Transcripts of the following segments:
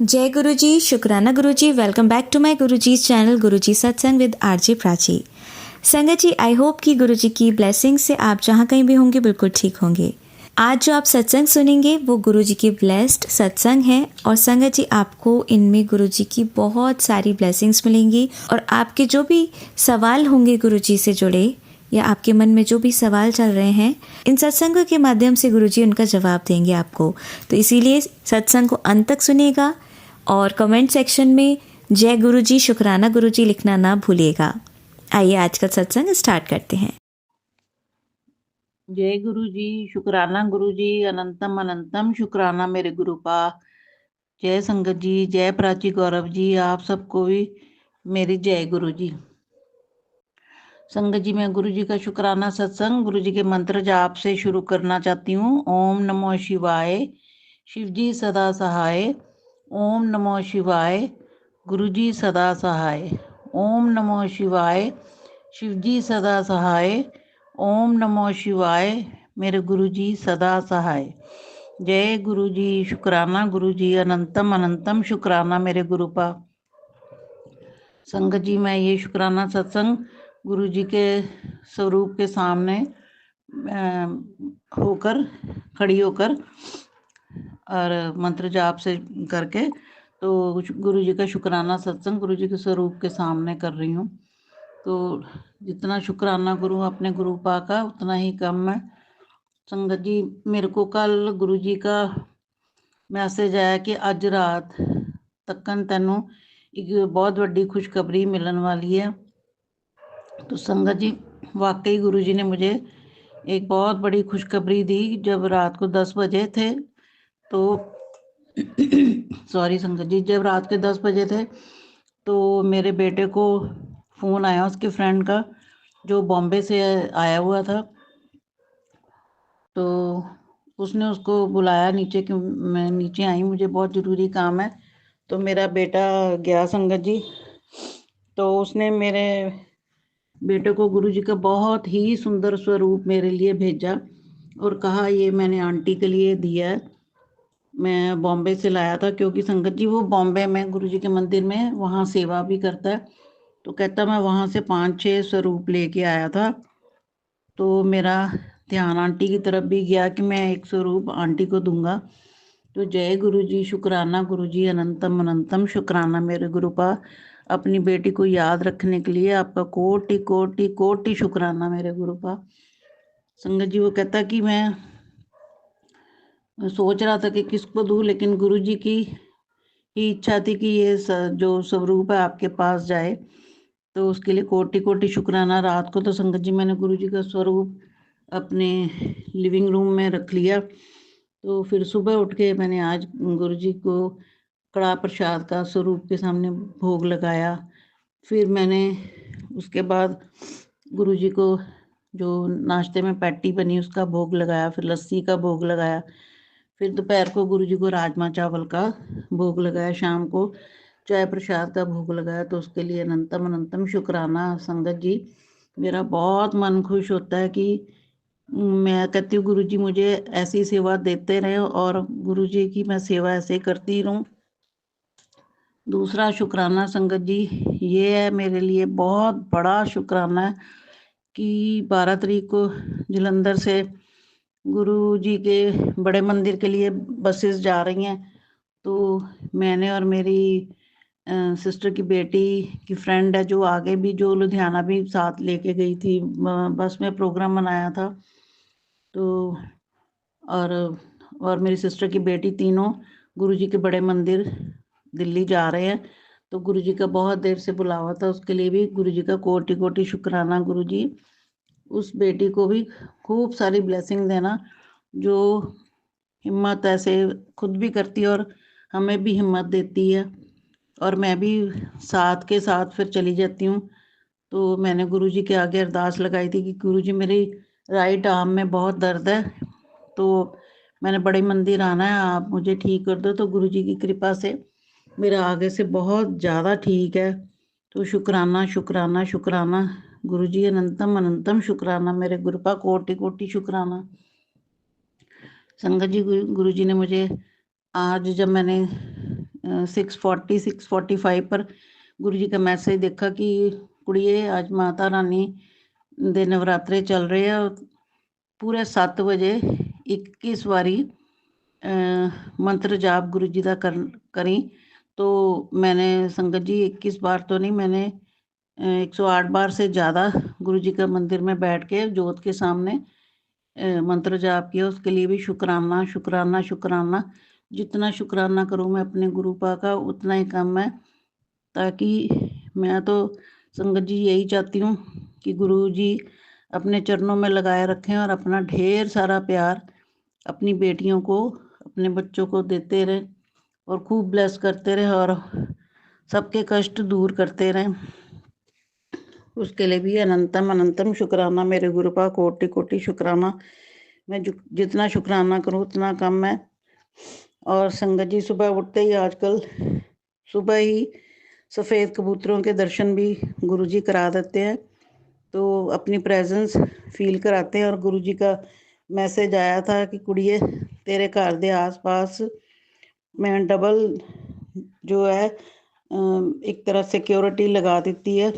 जय गुरु जी, शुक्राना गुरु जी। Welcome back to my Guru ji channel गुरु जी सत्संग विद आरजे प्राची। संगत जी, आई होप कि गुरु जी की ब्लेसिंग से आप जहाँ कहीं भी होंगे बिल्कुल ठीक होंगे। आज जो आप सत्संग सुनेंगे वो गुरु जी की ब्लेस्ड सत्संग है और संगत जी आपको इनमें गुरु जी की बहुत सारी ब्लेसिंग्स मिलेंगी और आपके जो भी सवाल होंगे गुरु जी से जुड़े या आपके मन में जो भी सवाल चल रहे हैं, इन सत्संगों के माध्यम से गुरुजी उनका जवाब देंगे आपको। तो इसीलिए सत्संग को अंत तक सुनिएगा और कमेंट सेक्शन में जय गुरुजी, शुक्राना गुरुजी लिखना ना भूलिएगा। आइए आज का सत्संग स्टार्ट करते हैं। जय गुरु जी, शुक्राना गुरु जी, अनंतम अनंतम शुक्राना मेरे गुरुपा। जय संगत जी, जय प्राची गौरव जी, आप सबको भी मेरी जय गुरु जी। संगत जी, मैं गुरु जी का शुक्राना सत्संग गुरु जी के मंत्र जाप से शुरू करना चाहती हूँ। ओम नमो शिवाय, शिव जी सदा सहाय। ओम नमो शिवाय, गुरु जी सदा सहाय। ओम नमो शिवाय, शिव जी सदा सहाय। ओम नमो शिवाय, मेरे गुरु जी सदा सहाय। जय गुरु जी, शुक्राना गुरु जी, अनंतम अनंतम शुक्राना मेरे गुरुपा। संगत जी, मैं ये शुक्राना सत्संग गुरु जी के स्वरूप के सामने होकर खड़ी होकर और मंत्र जाप से करके तो गुरु जी का शुक्राना सत्संग गुरु जी के स्वरूप के सामने कर रही हूँ। तो जितना शुक्राना करूँ अपने गुरु पा का उतना ही कम है। संगत जी, मेरे को कल गुरु जी का मैसेज आया कि अज रात तक्कन तैनू एक बहुत बड़ी खुशखबरी मिलने वाली है। तो संगत जी, वाकई गुरु जी ने मुझे एक बहुत बड़ी खुशखबरी दी। जब रात को 10 बजे थे तो सॉरी संगत जी, जब रात के 10 बजे थे तो मेरे बेटे को फ़ोन आया उसके फ्रेंड का जो बॉम्बे से आया हुआ था। तो उसने उसको बुलाया नीचे कि मैं नीचे आई, मुझे बहुत ज़रूरी काम है। तो मेरा बेटा गया संगत जी। तो उसने मेरे बेटे को गुरु जी का बहुत ही सुंदर स्वरूप मेरे लिए भेजा और कहा ये मैंने आंटी के लिए दिया है, मैं बॉम्बे से लाया था। क्योंकि संगत जी वो बॉम्बे में गुरु जी के मंदिर में वहाँ सेवा भी करता है। तो कहता मैं वहाँ से 5-6 स्वरूप लेके आया था। तो मेरा ध्यान आंटी की तरफ भी गया कि मैं एक स्वरूप आंटी को दूंगा। तो जय गुरु जी, शुक्राना गुरु जी, अनंतम अनंतम शुक्राना मेरे गुरुपा। अपनी बेटी को याद रखने के लिए आपका कोटि कोटि कोटि शुक्राना मेरे गुरुपा। संगत जी, वो कहता कि मैं सोच रहा था कि किसको दूं, लेकिन गुरु जी की ही इच्छा थी कि ये जो स्वरूप है आपके पास जाए। तो उसके लिए कोटि कोटि शुक्राना। रात को तो संगत जी मैंने गुरु जी का स्वरूप अपने लिविंग रूम में रख लिया। तो फिर सुबह उठ के मैंने आज गुरु जी को कड़ा प्रसाद का स्वरूप के सामने भोग लगाया। फिर मैंने उसके बाद गुरु जी को जो नाश्ते में पैटी बनी उसका भोग लगाया, फिर लस्सी का भोग लगाया, फिर दोपहर को गुरु जी को राजमा चावल का भोग लगाया, शाम को चाय प्रसाद का भोग लगाया। तो उसके लिए अनंतम अनंतम शुक्राना संगत जी। मेरा बहुत मन खुश होता है कि मैं कहती हूँ गुरु जी मुझे ऐसी सेवा देते रहे और गुरु जी की मैं सेवा ऐसे करती रहूँ। दूसरा शुक्राना संगत जी ये है, मेरे लिए बहुत बड़ा शुक्राना है कि 12 तारीख को जलंधर से गुरु जी के बड़े मंदिर के लिए बसेस जा रही हैं। तो मैंने और मेरी सिस्टर की बेटी की फ्रेंड है जो आगे भी, जो लुधियाना भी साथ लेके गई थी, बस में प्रोग्राम बनाया था। तो और मेरी सिस्टर की बेटी, तीनों गुरु जी के बड़े मंदिर दिल्ली जा रहे हैं। तो गुरु जी का बहुत देर से बुलावा था, उसके लिए भी गुरु जी का कोटि कोटि शुक्राना। गुरु जी उस बेटी को भी खूब सारी ब्लेसिंग देना जो हिम्मत ऐसे खुद भी करती है और हमें भी हिम्मत देती है। और मैं भी साथ के साथ फिर चली जाती हूँ। तो मैंने गुरु जी के आगे अरदास लगाई थी कि गुरु जी मेरी राइट आर्म में बहुत दर्द है, तो मैंने बड़े मंदिर आना है, आप मुझे ठीक कर दो। तो गुरु जी की कृपा से मेरा आगे से बहुत ज़्यादा ठीक है। तो शुक्राना शुक्राना शुक्राना गुरु जी, अनंतम अनंतम शुक्राना मेरे गुरुपा, कोटि कोटि शुक्राना। संगत जी, गुरु जी ने मुझे आज जब मैंने 6:45 पर गुरु जी का मैसेज देखा कि कुड़िए आज माता रानी ਦੇ ਨਵਰਾਤਰੇ ਚੱਲ ਰਹੇ ਆ ਪੂਰੇ 7 ਵਜੇ 21 ਵਾਰੀ मंत्र जाप गुरु जी का करी। तो मैंने संगत जी 21 बार तो नहीं, मैंने 108 बार से ज़्यादा गुरु जी का मंदिर में बैठ के जोत के सामने मंत्र जाप किया। उसके लिए भी शुक्राना शुक्राना शुक्राना। जितना शुक्राना करूँ मैं अपने गुरु पा का उतना ही कम है। ताकि मैं तो संगत जी यही चाहती हूँ कि गुरु जी अपने चरणों में लगाए रखें और अपना ढेर सारा प्यार अपनी बेटियों को, अपने बच्चों को देते रहें और खूब ब्लेस करते रहें और सबके कष्ट दूर करते रहें। उसके लिए भी अनंतम अनंतम शुक्राना मेरे गुरु पा, कोटि कोटि शुक्राना। मैं जितना शुक्राना करूँ उतना कम है। और संगत जी सुबह उठते ही आजकल सुबह ही सफ़ेद कबूतरों के दर्शन भी गुरुजी करा देते हैं, तो अपनी प्रेजेंस फील कराते हैं। और गुरुजी का मैसेज आया था कि कुड़िए तेरे घर दे आस पास मैं डबल जो है एक तरह सिक्योरिटी लगा देती है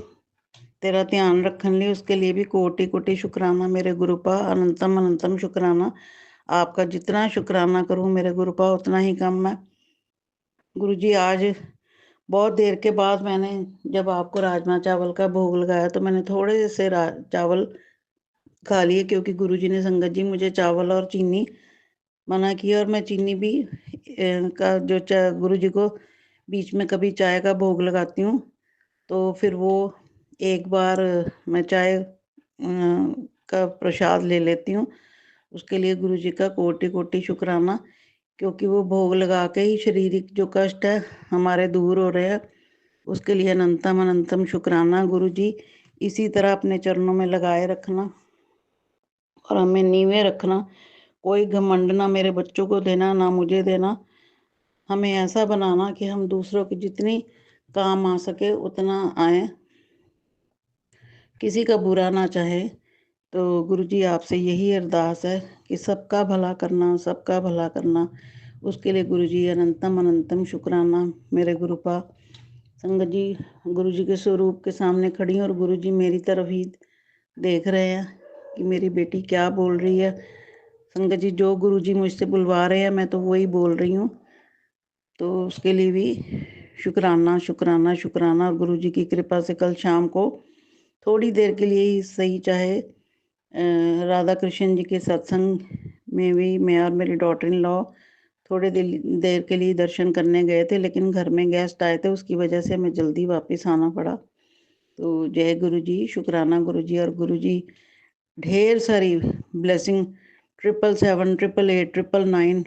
तेरा ध्यान रखने लिए। उसके लिए भी कोटि कोटि शुक्राना मेरे गुरु पा, अनंतम अनंतम शुक्राना। आपका जितना शुक्राना करूँ मेरे गुरु पा उतना ही कम है। गुरुजी आज बहुत देर के बाद मैंने जब आपको राजमा चावल का भोग लगाया तो मैंने थोड़े से चावल खा लिए, क्योंकि गुरुजी ने संगत जी मुझे चावल और चीनी मना किया। और मैं चीनी भी का जो गुरुजी को बीच में कभी चाय का भोग लगाती हूँ तो फिर वो एक बार मैं चाय का प्रसाद ले लेती हूँ। उसके लिए गुरुजी का कोटि कोटि शुक्राना, क्योंकि वो भोग लगा के ही शारीरिक जो कष्ट है हमारे दूर हो रहे हैं। उसके लिए अनंतम अनंतम शुक्राना। गुरु जी इसी तरह अपने चरणों में लगाए रखना और हमें नीवे रखना। कोई घमंड ना मेरे बच्चों को देना, ना मुझे देना। हमें ऐसा बनाना कि हम दूसरों की जितनी काम आ सके उतना आए, किसी का बुरा ना चाहे। तो गुरु जी आपसे यही अरदास है कि सबका भला करना, सबका भला करना। उसके लिए गुरु जी अनंतम अनंतम शुक्राना मेरे गुरु पा। संगत जी गुरु जी के स्वरूप के सामने खड़ी हूँ और गुरु जी मेरी तरफ ही देख रहे हैं कि मेरी बेटी क्या बोल रही है। संगत जी जो गुरु जी मुझसे बुलवा रहे हैं मैं तो वही बोल रही हूँ, तो उसके लिए भी शुक्राना शुक्राना शुक्राना। और गुरु जी की कृपा से कल शाम को थोड़ी देर के लिए ही सही, चाहे राधा कृष्ण जी के सत्संग में भी मैं और मेरी डॉटर इन लॉ थोड़े देर के लिए दर्शन करने गए थे, लेकिन घर में गेस्ट आए थे, उसकी वजह से हमें जल्दी वापस आना पड़ा। तो जय गुरु जी, शुक्राना गुरु जी। और गुरु जी ढेर सारी ब्लेसिंग 777 888 999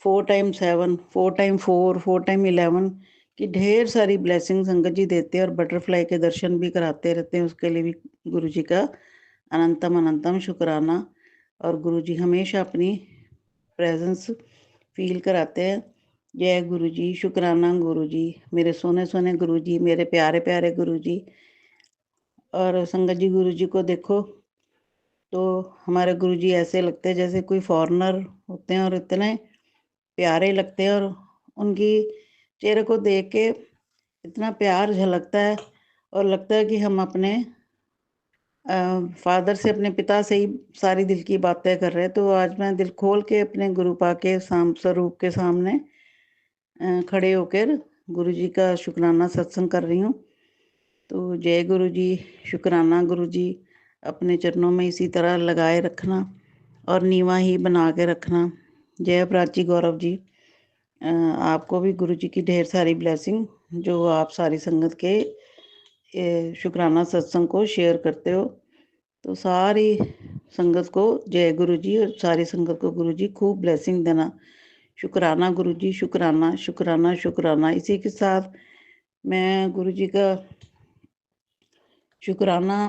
4 टाइम 7 4 टाइम 4 4 टाइम 11 की ढेर सारी ब्लेसिंग संगत जी देते हैं और बटरफ्लाई के दर्शन भी कराते रहते हैं। उसके लिए भी गुरु जी का अनंतम अनंतम शुक्राना। और गुरु जी हमेशा अपनी प्रेजेंस फील कराते हैं। जय गुरु जी, शुक्राना गुरु जी, मेरे सोने सोने गुरु जी, मेरे प्यारे प्यारे गुरु जी। और संगत जी गुरु जी को देखो तो हमारे गुरु जी ऐसे लगते हैं जैसे कोई फॉरेनर होते हैं और इतने प्यारे लगते हैं। और उनकी चेहरे को देख के इतना प्यार झलकता है और लगता है कि हम अपने फादर से, अपने पिता से ही सारी दिल की बातें कर रहे हैं। तो आज मैं दिल खोल के अपने गुरु पा के स्वरूप के सामने खड़े होकर गुरु जी का शुक्राना सत्संग कर रही हूँ। तो जय गुरु जी, शुक्राना गुरु जी। अपने चरणों में इसी तरह लगाए रखना और नीवा ही बना के रखना। जय प्राची गौरव जी, आपको भी गुरु जी की ढेर सारी ब्लेसिंग जो आप सारी संगत के शुक्राना सत्संग को शेयर करते हो। तो सारी संगत को जय गुरु जी और सारी संगत को गुरु जी खूब ब्लेसिंग देना। शुक्राना गुरु जी, शुक्राना शुक्राना शुक्राना। इसी के साथ मैं गुरु जी का शुक्राना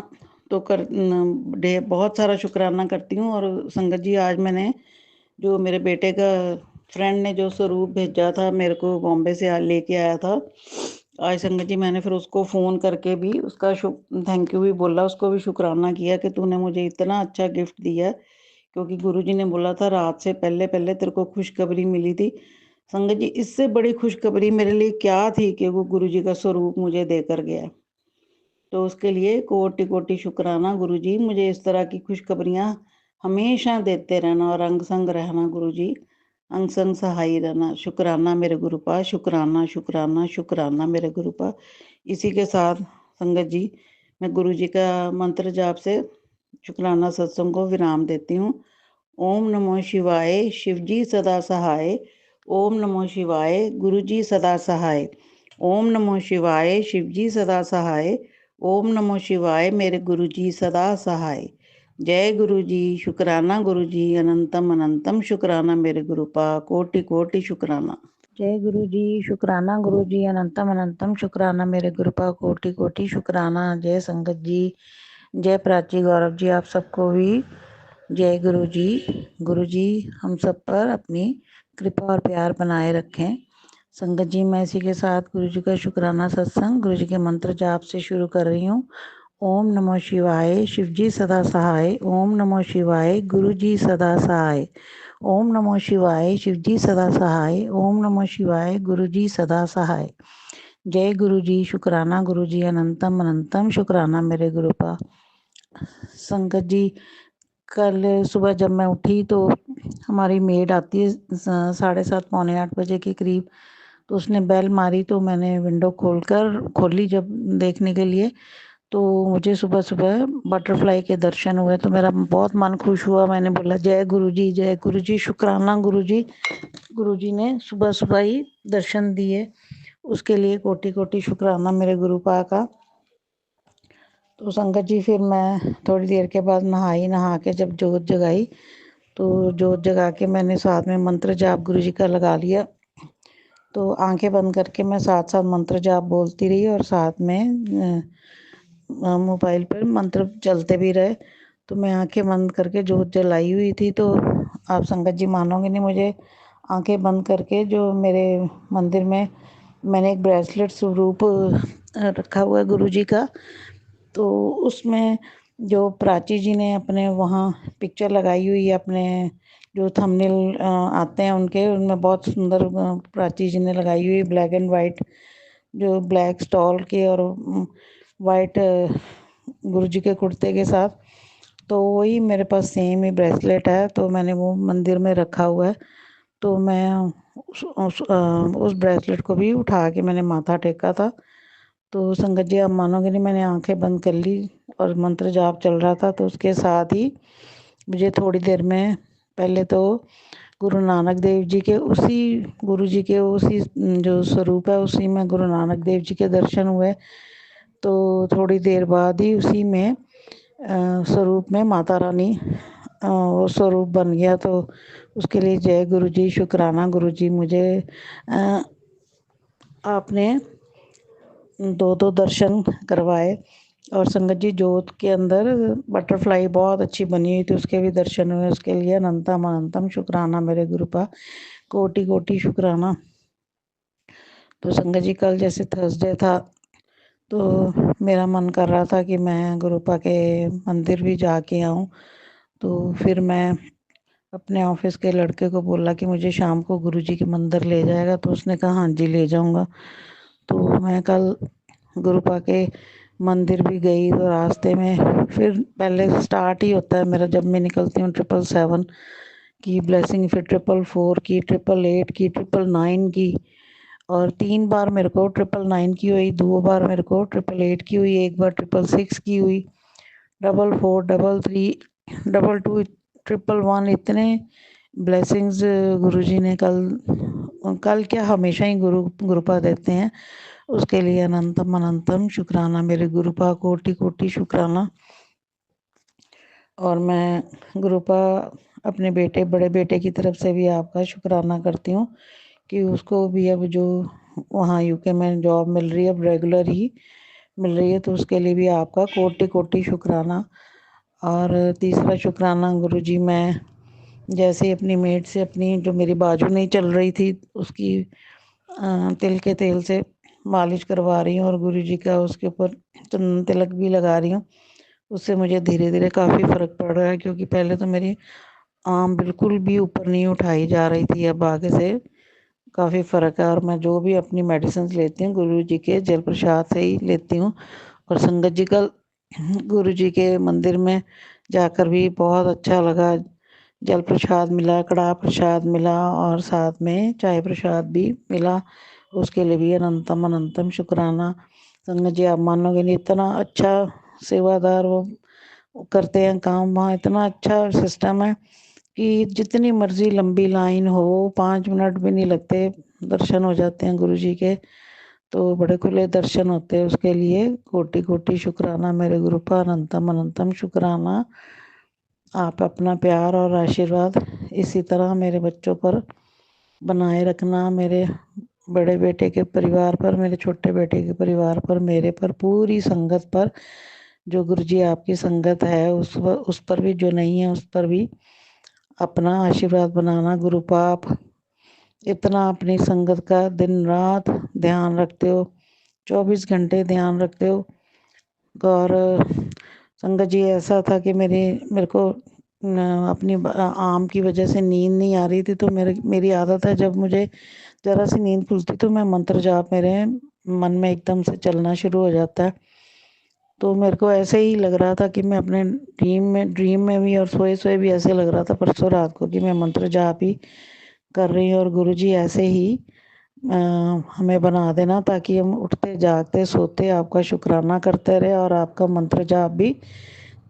तो बहुत सारा शुक्राना करती हूँ। और संगत जी आज मैंने जो मेरे बेटे का फ्रेंड ने जो स्वरूप भेजा था मेरे को, बॉम्बे से लेके आया था आज संगत जी, मैंने फिर उसको फ़ोन करके भी उसका थैंक यू भी बोला, उसको भी शुक्राना किया कि तूने मुझे इतना अच्छा गिफ्ट दिया। क्योंकि गुरुजी ने बोला था रात से पहले पहले तेरे को खुशखबरी मिली थी, संगत जी, इससे बड़ी खुशखबरी मेरे लिए क्या थी कि वो गुरुजी का स्वरूप मुझे देकर गया। तो उसके लिए कोटि कोटि शुक्राना गुरुजी, मुझे इस तरह की खुशखबरियाँ हमेशा देते रहना और अंग संग रहना गुरुजी, अंग संग सहाय रहना। शुक्राना मेरे गुरुपा, शुक्राना शुक्राना शुक्राना मेरे गुरुपा। इसी के साथ संगत जी, मैं गुरुजी का मंत्र जाप से शुक्राना सत्संग को विराम देती हूँ। ओम नमो शिवाय, शिवजी सदा सहाय। ओम नमो शिवाय, गुरुजी सदा सहाय। ओम नमो शिवाय, शिवजी सदा सहाय। ओम नमो शिवाय, मेरे गुरुजी सदा सहाय। जय गुरुजी, शुक्राना गुरुजी, अनंतम अनंतम शुक्राना मेरे गुरुपा, कोटि कोटि शुक्राना। जय गुरुजी, शुक्राना गुरुजी, अनंतम अनंतम शुक्राना मेरे गुरुपा, कोटि कोटि शुक्राना। जय संगत जी, जय प्राची, गौरव जी, आप सबको भी जय गुरुजी। गुरुजी हम सब पर अपनी कृपा और प्यार बनाए रखें। संगत जी, मैं इसी के साथ गुरुजी का शुक्राना सत्संग गुरुजी के मंत्र जाप से शुरू कर रही हूँ। ओम नमो शिवाय, शिवजी सदा सहाय। ओम नमो शिवाय, गुरुजी सदा सहाय। ओम नमो शिवाय, शिवजी सदा सहाय। ओम नमो शिवाय, गुरुजी सदा सहाय। जय गुरुजी, शुक्राना गुरुजी, अनंतम अनंतम शुक्राना मेरे गुरुपा। संगत जी, कल सुबह जब मैं उठी तो हमारी मेड आती है 7:30 पौने 8 बजे के करीब। तो उसने बेल मारी तो मैंने विंडो खोली जब देखने के लिए, तो मुझे सुबह सुबह बटरफ्लाई के दर्शन हुए। तो मेरा बहुत मन खुश हुआ। मैंने बोला जय गुरुजी, जय गुरुजी, शुक्राना गुरुजी। गुरुजी ने सुबह सुबह ही दर्शन दिए, उसके लिए कोटि कोटि शुक्राना मेरे गुरुपा का। तो संगत जी, फिर मैं थोड़ी देर के बाद नहा के जब जोत जगाई, तो जोत जगा के मैंने साथ में मंत्र जाप गुरुजी का लगा लिया। तो आंखें बंद करके मैं साथ साथ मंत्र जाप बोलती रही और साथ में मोबाइल पर मंत्र चलते भी रहे। तो मैं आंखें बंद करके जोत जलाई हुई थी। तो आप संगत जी मानोगे नहीं, मुझे आंखें बंद करके जो मेरे मंदिर में मैंने एक ब्रेसलेट स्वरूप रखा हुआ है गुरुजी का, तो उसमें जो प्राची जी ने अपने वहाँ पिक्चर लगाई हुई है, अपने जो थंबनेल आते हैं उनके, उनमें बहुत सुंदर प्राची जी ने लगाई हुई ब्लैक एंड वाइट, जो ब्लैक स्टॉल के और वाइट गुरुजी के कुर्ते के साथ। तो वही मेरे पास सेम ही ब्रेसलेट है, तो मैंने वो मंदिर में रखा हुआ है। तो मैं उस ब्रेसलेट को भी उठा के मैंने माथा टेका था। तो संगत जी, आप मानोगे नहीं, मैंने आंखें बंद कर ली और मंत्र जाप चल रहा था। तो उसके साथ ही मुझे थोड़ी देर में पहले तो गुरु नानक देव जी के उसी गुरु जी के उसी जो स्वरूप है, उसी में गुरु नानक देव जी के दर्शन हुए। तो थोड़ी देर बाद ही उसी में स्वरूप में माता रानी वो स्वरूप बन गया। तो उसके लिए जय गुरु जी, शुक्राना गुरु जी, मुझे आपने दो दर्शन करवाए। और संगत जी, जोत के अंदर बटरफ्लाई बहुत अच्छी बनी हुई थी, उसके भी दर्शन हुए। उसके लिए अनंतम अनंतम शुक्राना मेरे गुरुपा, कोटि कोटि शुक्राना। तो संगत जी, कल जैसे थर्सडे था, तो मेरा मन कर रहा था कि मैं गुरुपा के मंदिर भी जाके आऊँ। तो फिर मैं अपने ऑफिस के लड़के को बोला कि मुझे शाम को गुरुजी के मंदिर ले जाएगा। तो उसने कहा हाँ जी, ले जाऊँगा। तो मैं कल गुरुपा के मंदिर भी गई। तो रास्ते में फिर पहले स्टार्ट ही होता है मेरा, जब मैं निकलती हूँ 777 की ब्लेसिंग, फिर 444 की, 888 की, 999 की, और 3 बार मेरे को 999 की हुई, 2 बार मेरे को 888 की हुई, 1 बार 666 की हुई, 44, 33, 22, 111। इतने ब्लेसिंग्स गुरुजी ने कल क्या हमेशा ही गुरुपा देते हैं। उसके लिए अनंतम अनंतम शुक्राना मेरे गुरुपा, कोटि कोटि शुक्राना। और मैं गुरुपा अपने बड़े बेटे की तरफ से भी आपका शुक्राना करती हूँ कि उसको भी अब जो वहाँ यूके में जॉब मिल रही है, अब रेगुलर ही मिल रही है। तो उसके लिए भी आपका कोटि कोटि शुक्राना। और तीसरा शुक्राना गुरुजी, मैं जैसे ही अपनी मेड से अपनी जो मेरी बाजू नहीं चल रही थी, उसकी तिल के तेल से मालिश करवा रही हूँ और गुरुजी का उसके ऊपर चंदन तिलक भी लगा रही हूँ। उससे मुझे धीरे धीरे काफ़ी फ़र्क पड़ रहा है, क्योंकि पहले तो मेरी आम बिल्कुल भी ऊपर नहीं उठाई जा रही थी, अब आगे से काफ़ी फ़र्क है और मैं जो भी अपनी मेडिसिन लेती हूँ गुरु जी के जल प्रसाद से ही लेती हूँ। और संगत जी कल गुरु जी के मंदिर में जाकर भी बहुत अच्छा लगा। जल प्रसाद मिला, कड़ाह प्रसाद मिला और साथ में चाय प्रसाद भी मिला। उसके लिए भी अनंतम अनंतम शुक्राना। संगत जी आप मानोगे नहीं, इतना अच्छा सेवादार वो करते हैं काम। वहाँ इतना अच्छा सिस्टम है कि जितनी मर्जी लंबी लाइन हो 5 मिनट भी नहीं लगते, दर्शन हो जाते हैं गुरु जी के। तो बड़े खुले दर्शन होते हैं, उसके लिए कोटि कोटि शुक्राना मेरे गुरु का, अनंतम अनंतम शुक्राना। आप अपना प्यार और आशीर्वाद इसी तरह मेरे बच्चों पर बनाए रखना, मेरे बड़े बेटे के परिवार पर, मेरे छोटे बेटे के परिवार पर, मेरे पर, पूरी संगत पर। जो गुरु जी आपकी संगत है उस पर भी, जो नहीं है उस पर भी अपना आशीर्वाद बनाना। गुरु पाप इतना अपनी संगत का दिन रात ध्यान रखते हो, 24 घंटे ध्यान रखते हो। और संगत जी ऐसा था कि मेरे को अपनी आम की वजह से नींद नहीं आ रही थी। तो मेरी आदत है, जब मुझे ज़रा सी नींद खुलती तो मैं मंत्र जाप मेरे मन में एकदम से चलना शुरू हो जाता है। तो मेरे को ऐसे ही लग रहा था कि मैं अपने ड्रीम में भी और सोए सोए भी ऐसे लग रहा था परसों रात को कि मैं मंत्र जाप ही कर रही हूँ। और गुरु जी ऐसे ही हमें बना देना ताकि हम उठते जागते सोते आपका शुक्राना करते रहे और आपका मंत्र जाप भी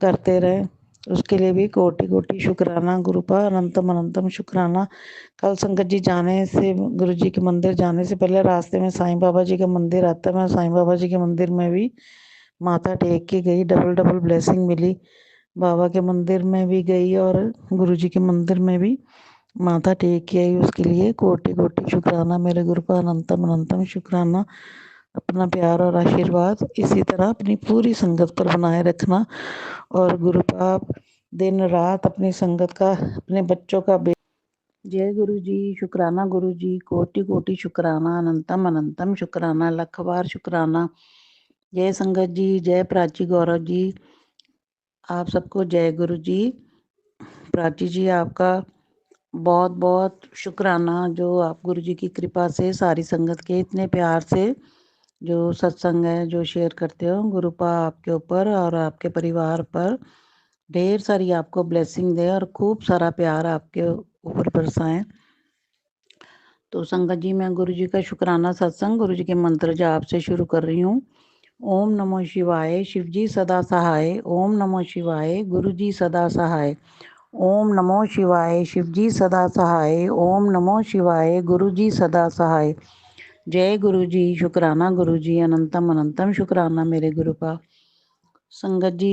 करते रहे। उसके लिए भी कोटि कोटि शुक्राना गुरु का, अनंतम अनंतम शुक्राना। कल संगत जी जाने से, गुरु जी के मंदिर जाने से पहले रास्ते में साईं बाबा जी का मंदिर आता है। मैं साईं बाबा जी के मंदिर में भी माथा टेक के गई, डबल डबल ब्लेसिंग मिली। बाबा के मंदिर में भी गई और गुरु जी के मंदिर में भी माथा टेक के आई। उसके लिए कोटि कोटि शुक्राना मेरे गुरु का, अनंतम अनंतम शुक्राना। अपना प्यार और आशीर्वाद इसी तरह अपनी पूरी संगत पर बनाए रखना। और गुरु पाप दिन रात अपनी संगत का, अपने बच्चों का जय गुरु जी, शुक्राना गुरु जी, कोटि कोटि शुक्राना, अनंतम अनंतम शुक्राना, लख बार शुक्राना। जय संगत जी, जय प्राची गौरव जी, आप सबको जय गुरु जी। प्राची जी आपका बहुत बहुत शुक्राना, जो आप गुरु जी की कृपा से सारी संगत के इतने प्यार से जो सत्संग है जो शेयर करते हो। गुरु पा आपके ऊपर और आपके परिवार पर ढेर सारी आपको ब्लेसिंग दे और खूब सारा प्यार आपके ऊपर बरसाएं। तो संगत जी मैं गुरु जी का शुक्राना सत्संग गुरु जी के मंत्र जाप से शुरू कर रही हूँ। ओम नमो शिवाय, शिव जी सदा सहाय। ओम नमो शिवाय, गुरु जी सदा सहाय। ओम नमो शिवाय, शिव जी सदा सहाय। ओम नमो शिवाय, गुरु जी सदा सहाय। जय गुरु जी, शुक्राना गुरु जी, अनंतम अनंतम शुक्राना मेरे गुरु का। संगत जी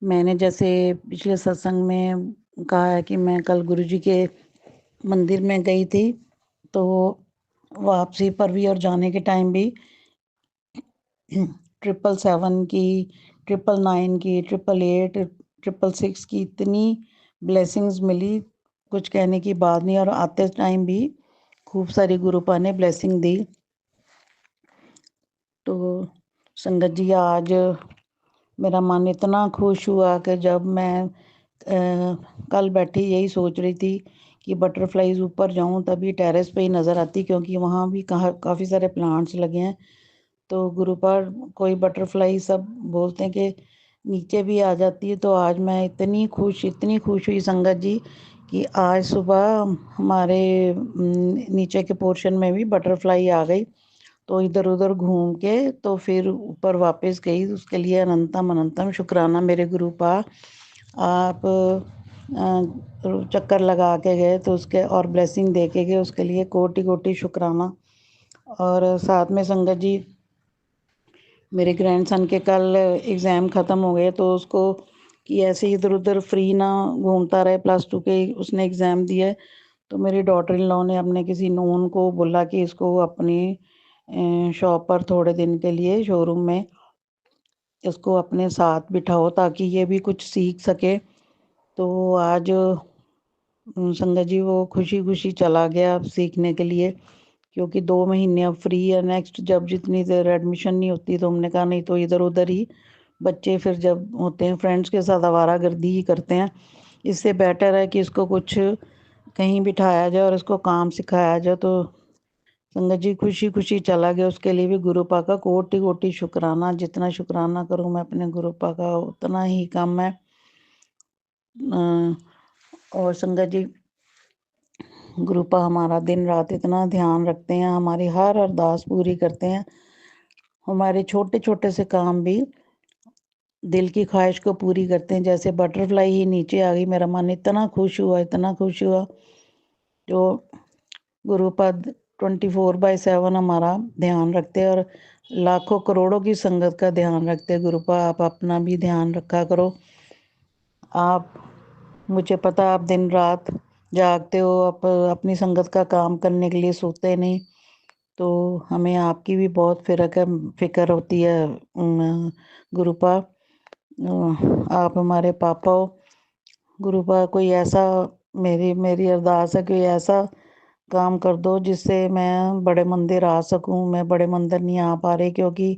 मैंने जैसे पिछले सत्संग में कहा है कि मैं कल गुरु जी के मंदिर में गई थी, तो वापसी पर भी और जाने के टाइम भी 777 की, 999 की, 888, 666 की इतनी ब्लेसिंग्स मिली, कुछ कहने की बात नहीं। और आते टाइम भी खूब सारी गुरुपा ने ब्लेसिंग दी। तो संगत जी आज मेरा मन इतना खुश हुआ कि जब मैं कल बैठी यही सोच रही थी कि बटरफ्लाईज ऊपर जाऊं, तभी टेरेस पे ही नज़र आती, क्योंकि वहाँ भी काफ़ी सारे प्लांट्स लगे हैं। तो गुरु पर कोई बटरफ्लाई सब बोलते हैं कि नीचे भी आ जाती है। तो आज मैं इतनी खुश हुई संगत जी कि आज सुबह हमारे नीचे के पोर्शन में भी बटरफ्लाई आ गई। तो इधर उधर घूम के तो फिर ऊपर वापस गई। उसके लिए अनंतम अनंतम शुक्राना मेरे गुरु पा। आप चक्कर लगा के गए तो उसके और ब्लेसिंग दे के गए, उसके लिए कोटि कोटि शुक्राना। और साथ में संगत जी मेरे ग्रैंडसन के कल एग्ज़ाम ख़त्म हो गए, तो उसको कि ऐसे इधर उधर फ्री ना घूमता रहे, +2 के उसने एग्ज़ाम दिया। तो मेरी डॉटर इन लॉ ने अपने किसी नोन को बोला कि इसको अपनी शॉप पर थोड़े दिन के लिए शोरूम में इसको अपने साथ बिठाओ ताकि ये भी कुछ सीख सके। तो आज संगत जी वो खुशी खुशी चला गया सीखने के लिए, क्योंकि 2 महीने अब फ्री है। नेक्स्ट जब जितनी देर एडमिशन नहीं होती तो हमने कहा नहीं तो इधर उधर ही बच्चे फिर जब होते हैं फ्रेंड्स के साथ आवारागर्दी ही करते हैं। इससे बेटर है कि इसको कुछ कहीं बिठाया जाए और इसको काम सिखाया जाए। तो संगत जी खुशी खुशी चला गया, उसके लिए भी गुरुपा का कोटि कोटि शुक्राना। जितना शुक्राना करूं मैं अपने गुरुपा का उतना ही कम है। और संगत जी गुरुपा हमारा दिन रात इतना ध्यान रखते हैं, हमारी हर अरदास पूरी करते हैं। हमारे छोटे छोटे से काम भी दिल की ख्वाहिश को पूरी करते हैं। जैसे बटरफ्लाई ही नीचे आ गई, मेरा मन इतना खुश हुआ, इतना खुश हुआ। जो गुरुपद 24/7 हमारा ध्यान रखते हैं और लाखों करोड़ों की संगत का ध्यान रखते हैं। गुरुपा आप अपना भी ध्यान रखा करो। आप, मुझे पता आप दिन रात जागते हो, आप अपनी संगत का काम करने के लिए सोते नहीं, तो हमें आपकी भी बहुत फिक्र होती है। गुरुपा आप हमारे पापा हो। गुरुपा कोई ऐसा, मेरी अरदास है कोई ऐसा काम कर दो जिससे मैं बड़े मंदिर आ सकूं। मैं बड़े मंदिर नहीं आ पा रही क्योंकि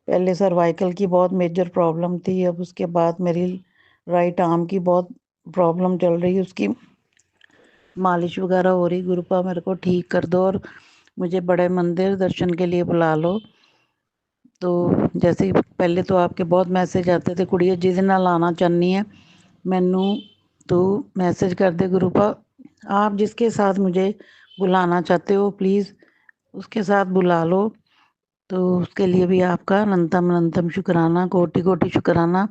पहले सर्वाइकल की बहुत मेजर प्रॉब्लम थी, अब उसके बाद मेरी राइट आर्म की बहुत प्रॉब्लम चल रही है, उसकी मालिश वगैरह हो रही। गुरुपा मेरे को ठीक कर दो और मुझे बड़े मंदिर दर्शन के लिए बुला लो। तो जैसे पहले तो आपके बहुत मैसेज आते थे, कुड़िया जिस दिन आना चाहनी है मैनू तो मैसेज कर दे गुरुपा। आप जिसके साथ मुझे बुलाना चाहते हो प्लीज़ उसके साथ बुला लो। तो उसके लिए भी आपका अनंतम अनंतम शुक्राना, कोटि कोटि शुक्राना,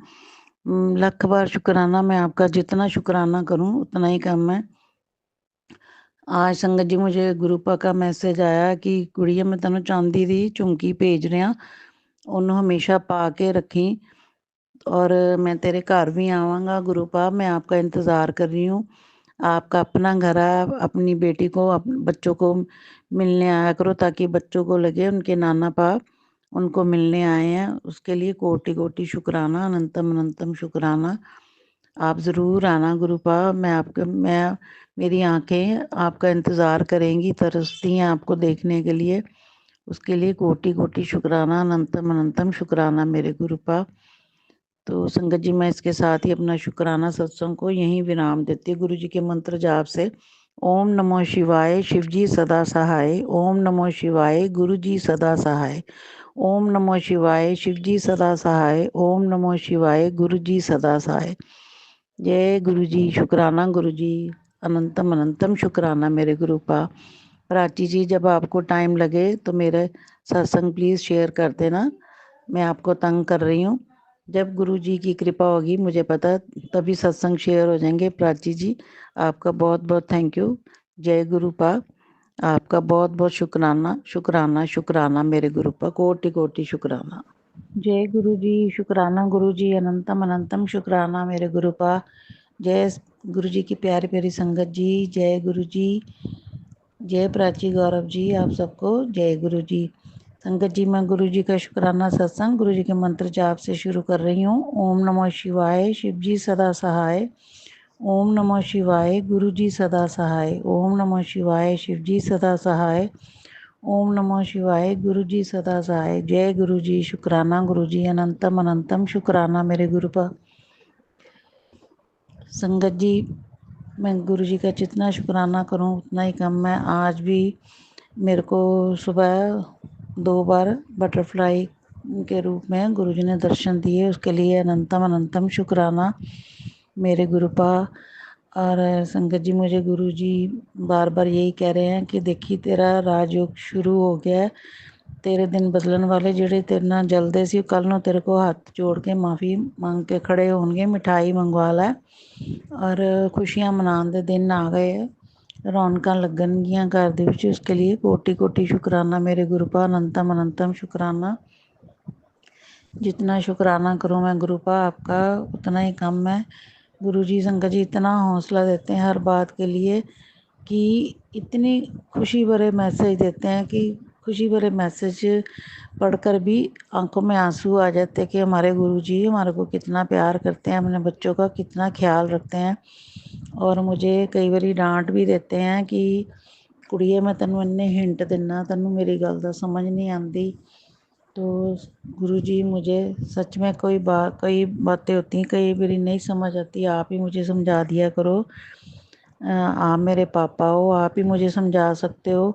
लख बार शुक्राना। मैं आपका जितना शुक्राना करूं उतना ही कम है। आज संगत जी मुझे गुरुपा का मैसेज आया कि कुड़िया मैं तेनों चांदी दी झुमकी भेज रहा, ਉਹਨੂੰ हमेशा पा के रखी और मैं तेरे घर भी आवाँगा। गुरुपा मैं आपका इंतज़ार कर रही हूँ। आपका अपना घर है, अपनी बेटी को बच्चों को मिलने आया करो ताकि बच्चों को लगे उनके नाना पा उनको मिलने आए हैं। उसके लिए कोटि कोटि शुक्राना, अनंतम अनंतम शुक्राना। आप ज़रूर आना गुरुपा। मैं मेरी आंखें आपका इंतज़ार करेंगी, तरसती हैं आपको देखने के लिए। उसके लिए कोटि कोटि शुक्राना, अनंतम अनंतम शुक्राना मेरे गुरुपा। तो संगत जी मैं इसके साथ ही अपना शुक्राना सत्संग को यहीं विराम देती हूँ गुरु जी के मंत्र जाप से। ओम नमो शिवाय, शिव जी सदा सहाय। ओम नमो शिवाय, गुरु जी सदा सहाय। ओम नमो शिवाय, शिव जी सदा सहाय। ओम नमो शिवाय, गुरु जी सदा सहाय। जय गुरु जी। शुक्राना गुरु जी, अनंतम अनंतम शुक्राना मेरे गुरुपा। प्राची जी जब आपको टाइम लगे तो मेरे सत्संग प्लीज़ शेयर कर देना, मैं आपको तंग कर रही हूँ। जब गुरु जी की कृपा होगी मुझे पता तभी सत्संग शेयर हो जाएंगे। प्राची जी आपका बहुत बहुत थैंक यू। जय गुरुपा, आपका बहुत बहुत शुक्राना शुक्राना शुक्राना मेरे गुरुपा, कोटि कोटि शुक्राना। जय गुरु जी। शुक्राना गुरु जी, अनंतम अनंतम शुक्राना मेरे गुरुपा। जय गुरु जी की प्यारी प्यारी संगत जी। जय गुरु जी। जय प्राची गौरव जी, आप सबको जय गुरु जी। संगत जी मैं गुरु जी का शुक्राना सत्संग गुरु जी के मंत्र जाप से शुरू कर रही हूँ। ओम नमो शिवाय, शिव जी सदा सहाय। ओम नमो शिवाय, गुरु जी सदा सहाय। ओम नमो शिवाय, शिव जी सदा सहाय। ओम नमो शिवाय, गुरु जी सदा सहाय। जय गुरु जी। शुक्राना गुरु जी, अनंतम अनंतम शुक्राना मेरे गुरु पर। संगत जी मैं गुरु जी का जितना शुक्राना करूं उतना ही कम है। आज भी मेरे को सुबह 2 बार बटरफ्लाई के रूप में गुरु जी ने दर्शन दिए, उसके लिए अनंतम अनंतम शुक्राना मेरे गुरुपा। और संगत जी मुझे गुरु जी बार बार यही कह रहे हैं कि देखी तेरा राजयोग शुरू हो गया है, तेरे दिन बदलन वाले ਜਿਹੜੇ तेरे ਨਾਲ ਜਲਦੇ ਸੀ ਕੱਲ ਨੂੰ तेरे को हथ जोड़ के माफ़ी ਮੰਗ के खड़े होणगे, मिठाई मंगवा लै और खुशियां मनाने ਦੇ दिन आ गए है, रौनकां लगणगीਆਂ घर ਦੇ ਵਿੱਚ। उसके लिए कोटि कोटि शुक्राना मेरे गुरुपा, अनंतम अनंतम शुक्राना। जितना शुक्राना करूँ मैं गुरुपा आपका उतना ही कम है। गुरु जी संगत जी इतना हौसला देते हैं हर बात के लिए कि इतनी खुशी भरे मैसेज देते हैं कि खुशी भरे मैसेज पढ़कर भी आंखों में आंसू आ जाते हैं कि हमारे गुरु जी हमारे को कितना प्यार करते हैं, अपने बच्चों का कितना ख्याल रखते हैं। और मुझे कई बारी डांट भी देते हैं कि कुड़िए मैं तेनों इन्ने हिंट दिना, तेनों मेरी गल दा समझ नहीं आती। तो गुरु जी मुझे सच में कई बातें होती हैं कई बारी नहीं समझ आती, आप ही मुझे समझा दिया करो। आप मेरे पापा हो, आप ही मुझे समझा सकते हो।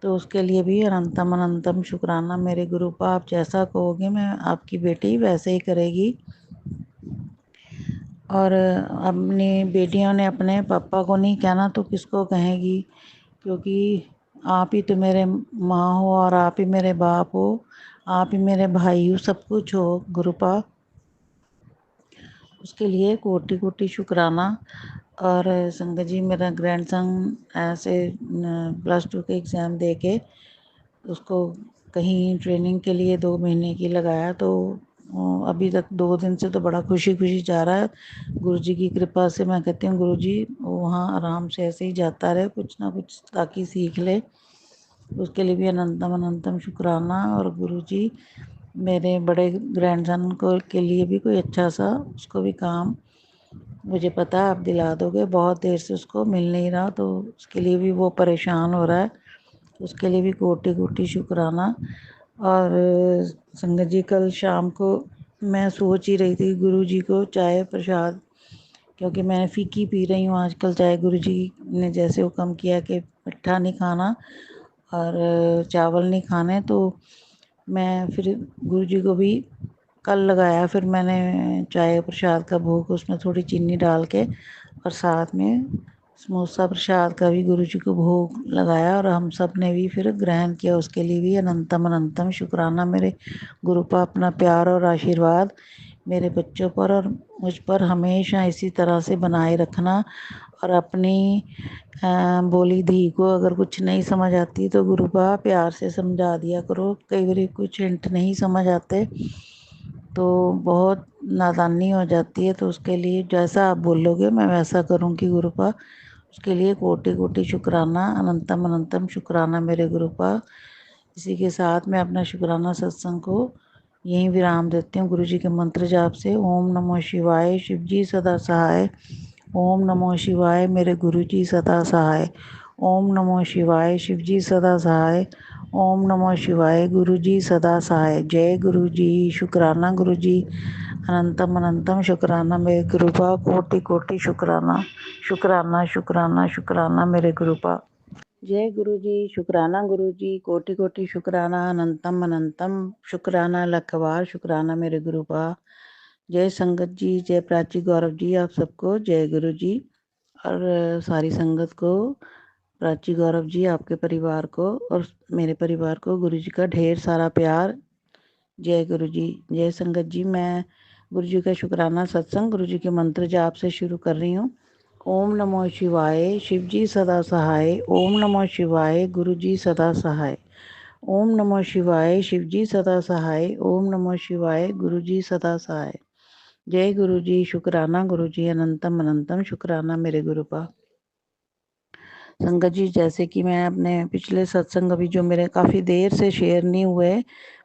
तो उसके लिए भी अनंतम अनंतम शुक्राना मेरे गुरुपा। आप जैसा कहोगे मैं आपकी बेटी वैसे ही करेगी। और अपनी बेटियों ने अपने पापा को नहीं कहना तो किसको कहेगी, क्योंकि आप ही तो मेरे माँ हो और आप ही मेरे बाप हो, आप ही मेरे भाई हो, सब कुछ हो गुरुपा। उसके लिए कोटि कोटि शुक्राना। और संगत जी, मेरा ग्रैंडसन ऐसे +2 के एग्ज़ाम दे के उसको कहीं ट्रेनिंग के लिए 2 महीने की लगाया, तो अभी तक 2 दिन से तो बड़ा खुशी खुशी जा रहा है। गुरु जी की कृपा से मैं कहती हूँ गुरु जी वहाँ आराम से ऐसे ही जाता रहे, कुछ ना कुछ ताकि सीख ले। उसके लिए भी अनंतम अनंतम शुक्राना। और गुरु जी मेरे बड़े ग्रैंडसन को के लिए भी कोई अच्छा सा उसको भी काम, मुझे पता है आप दिला दोगे। बहुत देर से उसको मिल नहीं रहा, तो उसके लिए भी वो परेशान हो रहा है, उसके लिए भी कोटि कोटि शुक्राना। और संगत जी, कल शाम को मैं सोच ही रही थी गुरु जी को चाय प्रसाद, क्योंकि मैं फ़ीकी पी रही हूँ आजकल चाय। गुरु जी ने जैसे हुक्म किया कि मिठा नहीं खाना और चावल नहीं खाने, तो मैं फिर गुरु जी को भी कल लगाया। फिर मैंने चाय प्रसाद का भोग उसमें थोड़ी चीनी डाल के और साथ में समोसा प्रसाद का भी गुरु जी को भोग लगाया, और हम सब ने भी फिर ग्रहण किया। उसके लिए भी अनंतम अनंतम शुक्राना मेरे गुरुपा। अपना प्यार और आशीर्वाद मेरे बच्चों पर और मुझ पर हमेशा इसी तरह से बनाए रखना। और अपनी बोली धी को अगर कुछ नहीं समझ आती तो गुरुपा प्यार से समझा दिया करो। कई बार कुछ हिंट नहीं समझ आते तो बहुत नादानी हो जाती है, तो उसके लिए जैसा आप बोलोगे मैं वैसा करूँगी गुरुपा। उसके लिए कोटि कोटि शुक्राना, अनंतम अनंतम शुक्राना मेरे गुरुपा। इसी के साथ मैं अपना शुक्राना सत्संग को यहीं विराम देती हूँ गुरु जी के मंत्र जाप से। ओम नमो शिवाय, शिव जी सदा सहाय। ओम नमो शिवाय, मेरे गुरु जी सदा सहाय। ओम नमो शिवाय, शिव जी सदा सहाय। ओम नमो शिवाय, गुरु जी सदा सहाय। जय गुरु जी। शुक्राना गुरु जी, अनंतम अनंतम शुक्राना मेरे गुरुपा। कोटि कोटि शुक्राना, शुक्राना शुक्राना शुक्राना मेरे गुरुपा। जय गुरु जी। शुक्राना गुरु जी, कोटि कोटि शुक्राना, अनंतम अनंतम शुक्राना, लखवार शुक्राना मेरे गुरुपा। जय संगत जी, जय प्राची गौरव जी, आप सबको जय गुरु जी। और सारी संगत को, प्राची गौरव जी, आपके परिवार को और मेरे परिवार को गुरु जी का ढेर सारा प्यार। जय गुरु जी। जय संगत जी। मैं गुरु जी का शुक्राना सत्संग गुरु जी के मंत्र जाप से शुरू कर रही हूँ। ओम नमो शिवाय, शिव जी सदा सहाय। ओम नमो शिवाय, गुरु जी सदा सहाय। ओम नमो शिवाय, शिव जी सदा सहाय। ओम नमो शिवाय, गुरु जी सदा सहाय। जय गुरु जी। शुक्राना गुरु जी, अनंतम अनंतम शुक्राना मेरे गुरुपा। संगत जी, जैसे कि मैं अपने पिछले सत्संग अभी जो मेरे काफ़ी देर से शेयर नहीं हुए,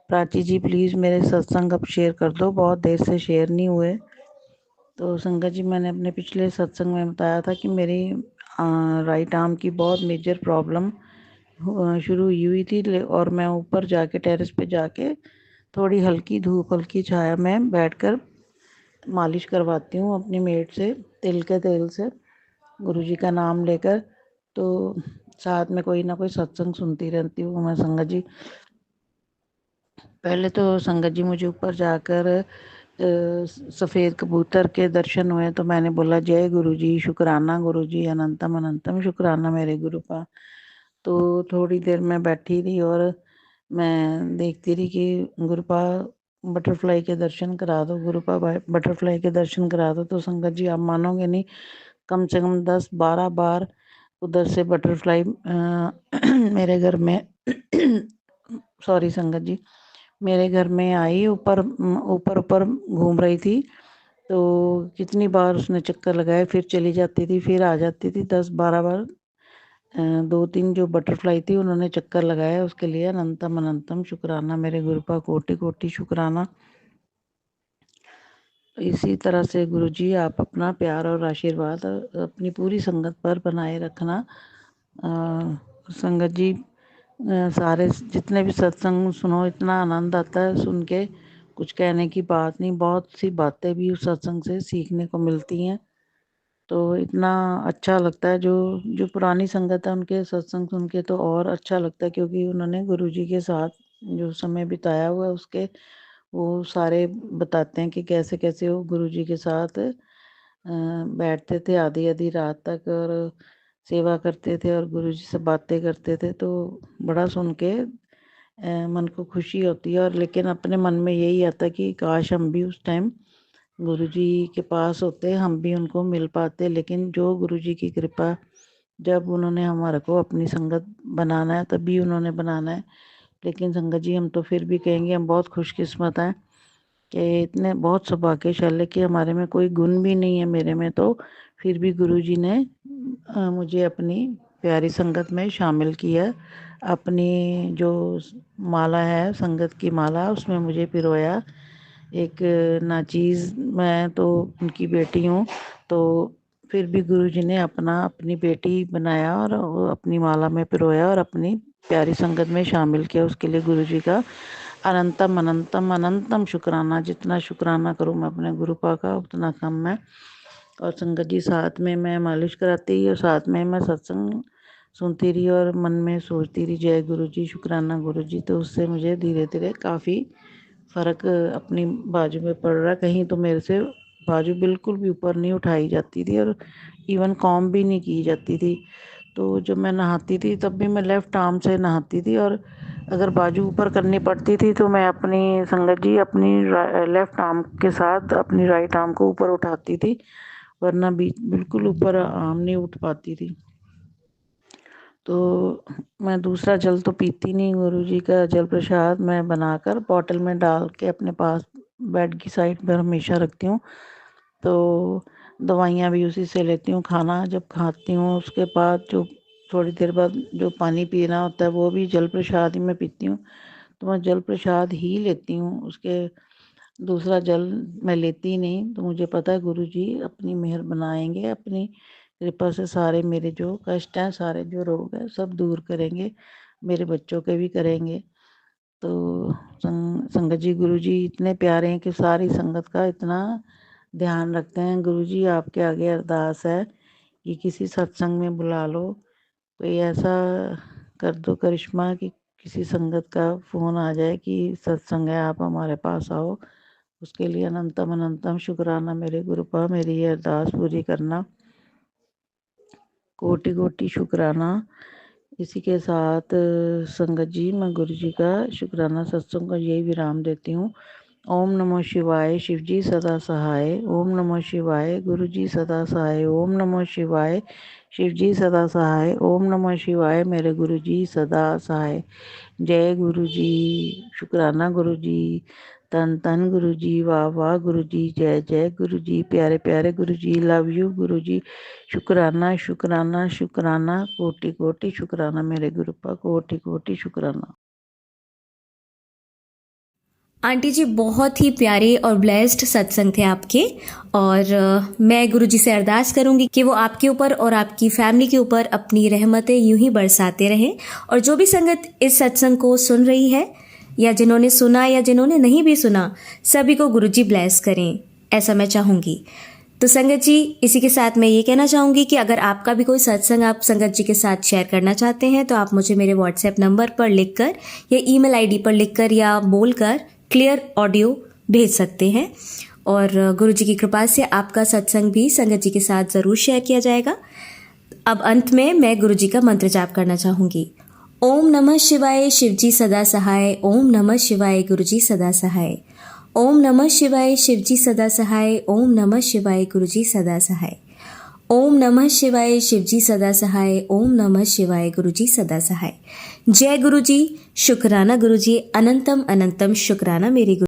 प्राची जी प्लीज़ मेरे सत्संग अब शेयर कर दो, बहुत देर से शेयर नहीं हुए। तो संगत जी, मैंने अपने पिछले सत्संग में बताया था कि मेरी राइट आर्म की बहुत मेजर प्रॉब्लम शुरू हुई थी, और मैं ऊपर जाके टेरेस पे जाके थोड़ी हल्की धूप हल्की छाया में बैठकर मालिश करवाती हूँ अपनी मेड से, तिल के तेल से, गुरुजी का नाम लेकर। तो साथ में कोई ना कोई सत्संग सुनती रहती हूँ मैं संगत जी। पहले तो संगत जी मुझे ऊपर जाकर सफ़ेद कबूतर के दर्शन हुए, तो मैंने बोला जय गुरु जी, शुक्राना गुरु जी, अनंतम अनंतम शुक्राना मेरे गुरुपा। तो थोड़ी देर मैं बैठी रही और मैं देखती रही कि गुरुपा बटरफ्लाई के दर्शन करा दो, गुरुपा बटरफ्लाई के दर्शन करा दो। तो संगत जी, आप मानोगे नहीं, कम से कम 10-12 बार उधर से बटरफ्लाई मेरे घर में सॉरी संगत जी, मेरे घर में आई, ऊपर ऊपर ऊपर घूम रही थी। तो कितनी बार उसने चक्कर लगाए, फिर चली जाती थी, फिर आ जाती थी, 10-12 बार 2-3 जो बटरफ्लाई थी उन्होंने चक्कर लगाया। उसके लिए अनंतम अनंतम शुक्राना मेरे गुरुपा, कोटि कोटि शुक्राना। इसी तरह से गुरु जी आप अपना प्यार और आशीर्वाद अपनी पूरी संगत पर बनाए रखना। संगत जी, सारे जितने भी सत्संग सुनो, इतना आनंद आता है सुन के, कुछ कहने की बात नहीं। बहुत सी बातें भी उस सत्संग से सीखने को मिलती हैं। तो इतना अच्छा लगता है, जो पुरानी संगत है उनके सत्संग सुन के तो और अच्छा लगता है, क्योंकि उन्होंने गुरुजी के साथ जो समय बिताया हुआ है उसके वो सारे बताते हैं कि कैसे कैसे वो गुरुजी के साथ बैठते थे आधी आधी रात तक और सेवा करते थे और गुरुजी से बातें करते थे। तो बड़ा सुन के मन को खुशी होती है, और लेकिन अपने मन में यही आता है कि काश हम भी उस टाइम गुरुजी के पास होते, हम भी उनको मिल पाते। लेकिन जो गुरुजी की कृपा, जब उन्होंने हमारे को अपनी संगत बनाना है तभी उन्होंने बनाना है। लेकिन संगत जी, हम तो फिर भी कहेंगे हम बहुत खुशकिस्मत हैं कि इतने बहुत सौभाग्यशाली कि हमारे में कोई गुण भी नहीं है, मेरे में तो फिर भी गुरुजी ने मुझे अपनी प्यारी संगत में शामिल किया। अपनी जो माला है, संगत की माला, उसमें मुझे पिरोया। एक नाचीज़, मैं तो उनकी बेटी हूँ, तो फिर भी गुरुजी ने अपनी बेटी बनाया और वो अपनी माला में पिरोया और अपनी प्यारी संगत में शामिल किया। उसके लिए गुरुजी का अनंतम अनंतम अनंतम शुक्राना। जितना शुक्राना करूँ मैं अपने गुरुपा का उतना कम है। और संगत जी, साथ में मैं मालिश कराती और साथ में मैं सत्संग सुनती रही और मन में सोचती रही जय गुरुजी, शुक्राना गुरुजी। तो उससे मुझे धीरे धीरे काफ़ी फ़र्क अपनी बाजू में पड़ रहा। कहीं तो मेरे से बाजू बिल्कुल भी ऊपर नहीं उठाई जाती थी और इवन कॉम भी नहीं की जाती थी। तो जब मैं नहाती थी तब भी मैं लेफ़्ट आर्म से नहाती थी, और अगर बाजू ऊपर करनी पड़ती थी तो मैं अपनी संगत जी अपनी लेफ़्ट आर्म के साथ अपनी राइट आर्म को ऊपर उठाती थी, वरना बिल्कुल ऊपर आर्म नहीं उठ पाती थी। तो मैं दूसरा जल तो पीती नहीं, गुरुजी का जल प्रसाद मैं बनाकर बॉटल में डाल के अपने पास बेड की साइड पर हमेशा रखती हूँ। तो दवाइयाँ भी उसी से लेती हूँ, खाना जब खाती हूँ उसके बाद जो थोड़ी देर बाद जो पानी पीना होता है वो भी जल प्रसाद ही मैं पीती हूँ। तो मैं जल प्रसाद ही लेती हूँ, उसके दूसरा जल मैं लेती नहीं। तो मुझे पता है गुरुजी अपनी मेहर बनाएंगे, अपनी कृपा से सारे मेरे जो कष्ट हैं, सारे जो रोग हैं सब दूर करेंगे, मेरे बच्चों के भी करेंगे। तो संगत जी, गुरुजी इतने प्यारे हैं कि सारी संगत का इतना ध्यान रखते हैं। गुरुजी, आपके आगे अरदास है कि किसी सत्संग में बुला लो, कोई ऐसा कर दो करिश्मा कि किसी संगत का फ़ोन आ जाए कि सत्संग है, आप हमारे पास आओ। उसके लिए अनंतम अनंतम शुक्राना मेरे गुरुपा, मेरी ये अरदास पूरी करना, कोटि कोटि शुक्राना। इसी के साथ संगत जी, मैं गुरु जी का शुक्राना सत्संग को यही विराम देती हूँ। ओम नमो शिवाय, शिव जी सदा सहाय। ओम नमो शिवाय, गुरु जी सदा सहाय। ओम नमो शिवाय, शिव जी सदा सहाय। ओम नमो शिवाय, मेरे गुरु जी सदा सहाय। जय गुरु जी, शुक्राना गुरु जी, तन तन गुरु जी, वाह वाह गुरु जी, जय जय गुरु जी, प्यारे प्यारे गुरु जी, लव यू गुरु जी। शुक्राना शुक्राना शुक्राना, कोटि कोटि शुक्राना मेरे गुरुपा, कोटि कोटि शुक्राना। आंटी जी, बहुत ही प्यारे और ब्लेस्ड सत्संग थे आपके, और मैं गुरुजी से अरदास करूंगी कि वो आपके ऊपर और आपकी फैमिली के ऊपर अपनी रहमतें यूं ही बरसाते रहें। और जो भी संगत इस सत्संग को सुन रही है, या जिन्होंने सुना या जिन्होंने नहीं भी सुना, सभी को गुरुजी ब्लेस करें, ऐसा मैं चाहूंगी। तो संगत जी, इसी के साथ मैं ये कहना चाहूंगी कि अगर आपका भी कोई सत्संग आप संगत जी के साथ शेयर करना चाहते हैं तो आप मुझे मेरे व्हाट्सएप नंबर पर लिखकर या ईमेल आईडी पर लिखकर या बोलकर क्लियर ऑडियो भेज सकते हैं, और गुरुजी की कृपा से आपका सत्संग भी संगत जी के साथ ज़रूर शेयर किया जाएगा। अब अंत में मैं गुरुजी का मंत्र जाप करना चाहूंगी। ओम नमः शिवाय, शिव जी सदा सहाय। ओम नमः शिवाय, गुरुजी सदा सहाय। ओम नमः शिवाय, शिव जी सदा सहाय। ओम नमः शिवाय, गुरुजी सदा सहाय। ओम नमः शिवाय, शिव जी सदा सहाय। ओम नमः शिवाय, गुरुजी सदा सहाय। जय गुरुजी, शुक्राना गुरुजी, अनंतम अनंतम शुक्राना मेरे गुरु।